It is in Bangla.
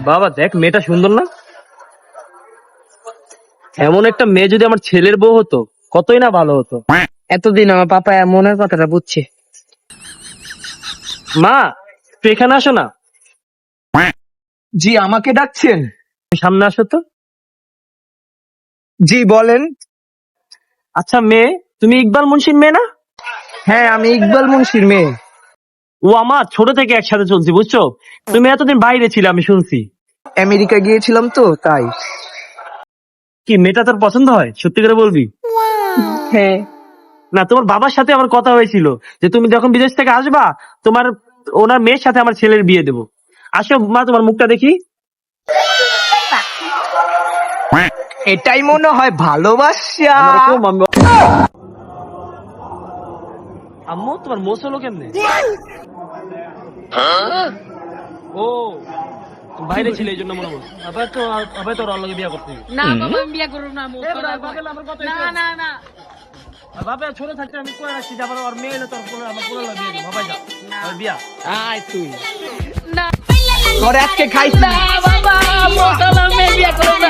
বাবা দেখ মেয়েটা সুন্দর না? এমন একটা মেয়ে যদি আমার ছেলের বউ হতো কতই না ভালো হতো। এতদিন আমার পাপা মনের কথাটা বুঝছে। মা একটু এখানে আসো না। জি, আমাকে ডাকছেন? সামনে আসো তো। জি বলেন। আচ্ছা মেয়ে, তুমি ইকবাল মুন্সির মেয়ে না? হ্যাঁ, আমি ইকবাল মুন্সির মেয়ে। ও আমার ছোট থেকে একসাথে চলছি বুঝছো। তুমি এতদিন বাইরে ছিলে আমি শুনছি। আমেরিকা গিয়েছিলাম তো তাই। কি মেয়েটা তোর পছন্দ হয়? সত্যি করে বলবি? হ্যাঁ। না, তোমার বাবার সাথে আমার কথা হয়েছিল যে তুমি যখন বিদেশ থেকে আসবা তোমার ওনার মেয়ের সাথে আমার ছেলের বিয়ে দেবো। আসো মা, তোমার মুখটা দেখি। এটাই মনে হয় ভালোবাসা। এরকম আম্মু তোমার মোস হলো কেমনে? ও তুমি বাইরে ছিলে এই জন্য মনে হয়। আবার তো ওর লগে বিয়ে করতে হবে। না বাবা আমি বিয়ে করব না মোর কথা না না না বাবা ছোট থাকতে আমি কয়ে রাখছি যে আবার ওর মেয়ে এলে তোর আমার পুরো বিয়ে দেবো। বাবা যা আর বিয়া। আয় তুই না তোর আজকে খাইছি। বাবা মোর কথা আমি বিয়ে করব না